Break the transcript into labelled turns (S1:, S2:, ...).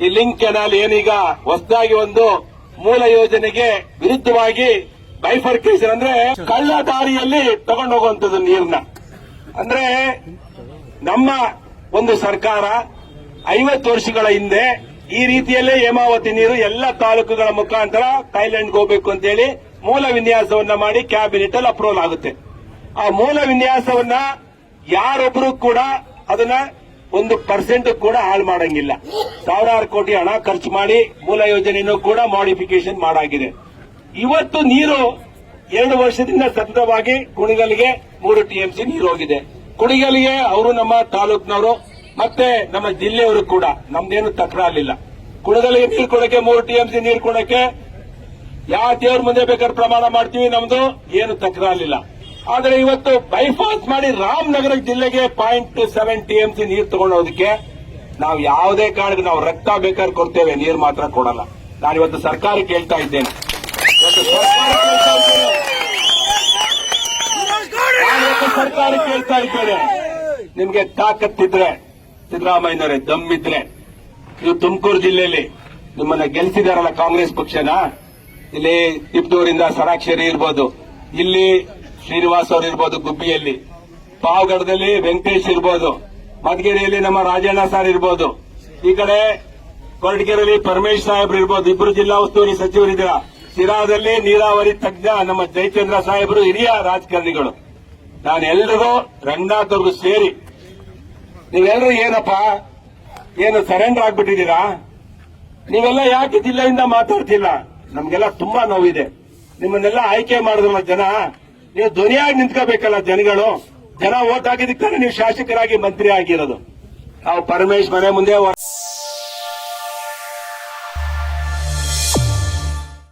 S1: ಈ link canal ಏನೀಗ ಹೊಸದಾಗಿ ಒಂದು ಮೂಲ ಯೋಜನೆಗೆ ವಿರುದ್ಧವಾಗಿ ಬೈಫರ್ಕೇಶನ್ ಅಂದ್ರೆ ಕಳ್ಳ ದಾರಿಯಲ್ಲಿ ತಗೊಂಡೋಗುವಂತದ್ದು ನೀರನ್ನ. ಅಂದ್ರೆ ನಮ್ಮ ಒಂದು ಸರ್ಕಾರ 50 ವರ್ಷಗಳ ಹಿಂದೆ ಈ ರೀತಿಯಲ್ಲೇ ಹೇಮಾವತಿ ನೀರು ಎಲ್ಲ ತಾಲೂಕುಗಳ ಮುಖಾಂತರ ಥೈಲ್ಯಾಂಡ್ಗೆ ಹೋಗಬೇಕು ಅಂತ ಹೇಳಿ ಮೂಲ ವಿನ್ಯಾಸವನ್ನ ಮಾಡಿ ಕ್ಯಾಬಿನೆಟ್ ಅಲ್ಲಿ ಅಪ್ರೂವಲ್ ಆಗುತ್ತೆ. ಆ ಮೂಲ ವಿನ್ಯಾಸವನ್ನ ಯಾರೊಬ್ರು ಕೂಡ ಅದನ್ನ 1% ಕೂಡ ಹಾಳು ಮಾಡಂಗಿಲ್ಲ. ಸಾವಿರಾರು ಕೋಟಿ ಹಣ ಖರ್ಚು ಮಾಡಿ ಮೂಲ ಯೋಜನೆಯನ್ನು ಕೂಡ ಮಾಡಿಫಿಕೇಶನ್ ಮಾಡಾಗಿದೆ. ಇವತ್ತು ನೀರು 2 ವರ್ಷದಿಂದ ಸತತವಾಗಿ ಕುಣಿಗಲ್ಗೆ 3 TMC ನೀರು ಹೋಗಿದೆ. ಕುಣಿಗಲ್ಗೆ ಅವರು ನಮ್ಮ ತಾಲೂಕಿನವರು ಮತ್ತೆ ನಮ್ಮ ಜಿಲ್ಲೆಯವರು ಕೂಡ ನಮ್ದೇನು ತಕರಾರಿಲ್ಲ. ಕುಣಿಗಲ್ಗೆ ನೀರು ಕೊಡಕ್ಕೆ 3 TMC ನೀರು ಕೊಡಕ್ಕೆ ಯಾವ ದೇವ್ರ ಮುಂದೆ ಬೇಕಾದ್ರೆ ಪ್ರಮಾಣ ಮಾಡ್ತೀವಿ, ನಮ್ದು ಏನು ತಕರಾರಿಲ್ಲ. ಆದರೆ ಇವತ್ತು ಬೈಪಾಸ್ ಮಾಡಿ ರಾಮನಗರ ಜಿಲ್ಲೆಗೆ 0.7 TMC ನೀರು ತಗೊಂಡೋದಕ್ಕೆ ನಾವು ಯಾವುದೇ ಕಾರಣಕ್ಕೆ ನಾವು ರಕ್ತ ಬೇಕಾದ್ರೆ ಕೊಡ್ತೇವೆ, ನೀರು ಮಾತ್ರ ಕೊಡಲ್ಲ. ನಾನಿವತ್ತು ಸರ್ಕಾರ ಕೇಳ್ತಾ ಇದ್ದೇನೆ, ಸರ್ಕಾರ ಕೇಳ್ತಾ ಇದ್ದೇನೆ, ನಿಮ್ಗೆ ತಾಕತ್ತಿದ್ರೆ ಸಿದ್ದರಾಮಯ್ಯನವರೇ ದಮ್ಮಿದ್ರೆ ನೀವು ತುಮಕೂರು ಜಿಲ್ಲೆಯಲ್ಲಿ ನಿಮ್ಮನ್ನ ಗೆಲ್ಸಿದಾರಲ್ಲ ಕಾಂಗ್ರೆಸ್ ಪಕ್ಷನ, ಇಲ್ಲಿ ತಿಪ್ಟೂರಿಂದ ಸರಾಕ್ಷರಿ ಇರ್ಬೋದು, ಇಲ್ಲಿ ಶ್ರೀನಿವಾಸ್ ಅವರು ಇರ್ಬೋದು, ಗುಬ್ಬಿಯಲ್ಲಿ, ಪಾವಗಡದಲ್ಲಿ ವೆಂಕಟೇಶ್ ಇರ್ಬೋದು, ಮಧುಗಿರಿಯಲ್ಲಿ ನಮ್ಮ ರಾಜಣ್ಣ ಸರ್ ಇರ್ಬೋದು, ಈ ಕಡೆ ಕೊರಟಗೆರೆಯಲ್ಲಿ ಪರಮೇಶ್ ಸಾಹೇಬ್ರು ಇರ್ಬೋದು, ಇಬ್ಬರು ಜಿಲ್ಲಾ ಉಸ್ತುವಾರಿ ಸಚಿವರಿದ್ದೀರ, ಶಿರಾದಲ್ಲಿ ನೀರಾವರಿ ತಜ್ಞ ನಮ್ಮ ಜಯಚಂದ್ರ ಸಾಹೇಬರು ಹಿರಿಯ ರಾಜಕಾರಣಿಗಳು. ನಾನೆಲ್ಲರಿಗೂ ರಂಗನಾಥವ್ರಿಗೂ ಸೇರಿ ನೀವೆಲ್ಲರೂ ಏನಪ್ಪಾ ಏನು ಸರೆಂಡರ್ ಆಗ್ಬಿಟ್ಟಿದ್ದೀರಾ, ನೀವೆಲ್ಲ ಯಾಕೆ ಜಿಲ್ಲೆಯಿಂದ ಮಾತಾಡ್ತಿಲ್ಲ? ನಮ್ಗೆಲ್ಲ ತುಂಬಾ ನೋವಿದೆ. ನಿಮ್ಮನ್ನೆಲ್ಲ ಆಯ್ಕೆ ಮಾಡಿದ್ರಲ್ಲ ಜನ, ನೀವು ಧ್ವನಿಯಾಗಿ ನಿಂತ್ಕೋಬೇಕಲ್ಲ ಜನಗಳು. ಜನ ವೋಟ್ ಹಾಕಿದ್ದಕ್ಕೆ ನೀವು ಶಾಸಕರಾಗಿ ಮಂತ್ರಿ ಆಗಿರೋದು. ನಾವು ಪರಮೇಶ್ ಮನೆ ಮುಂದೆ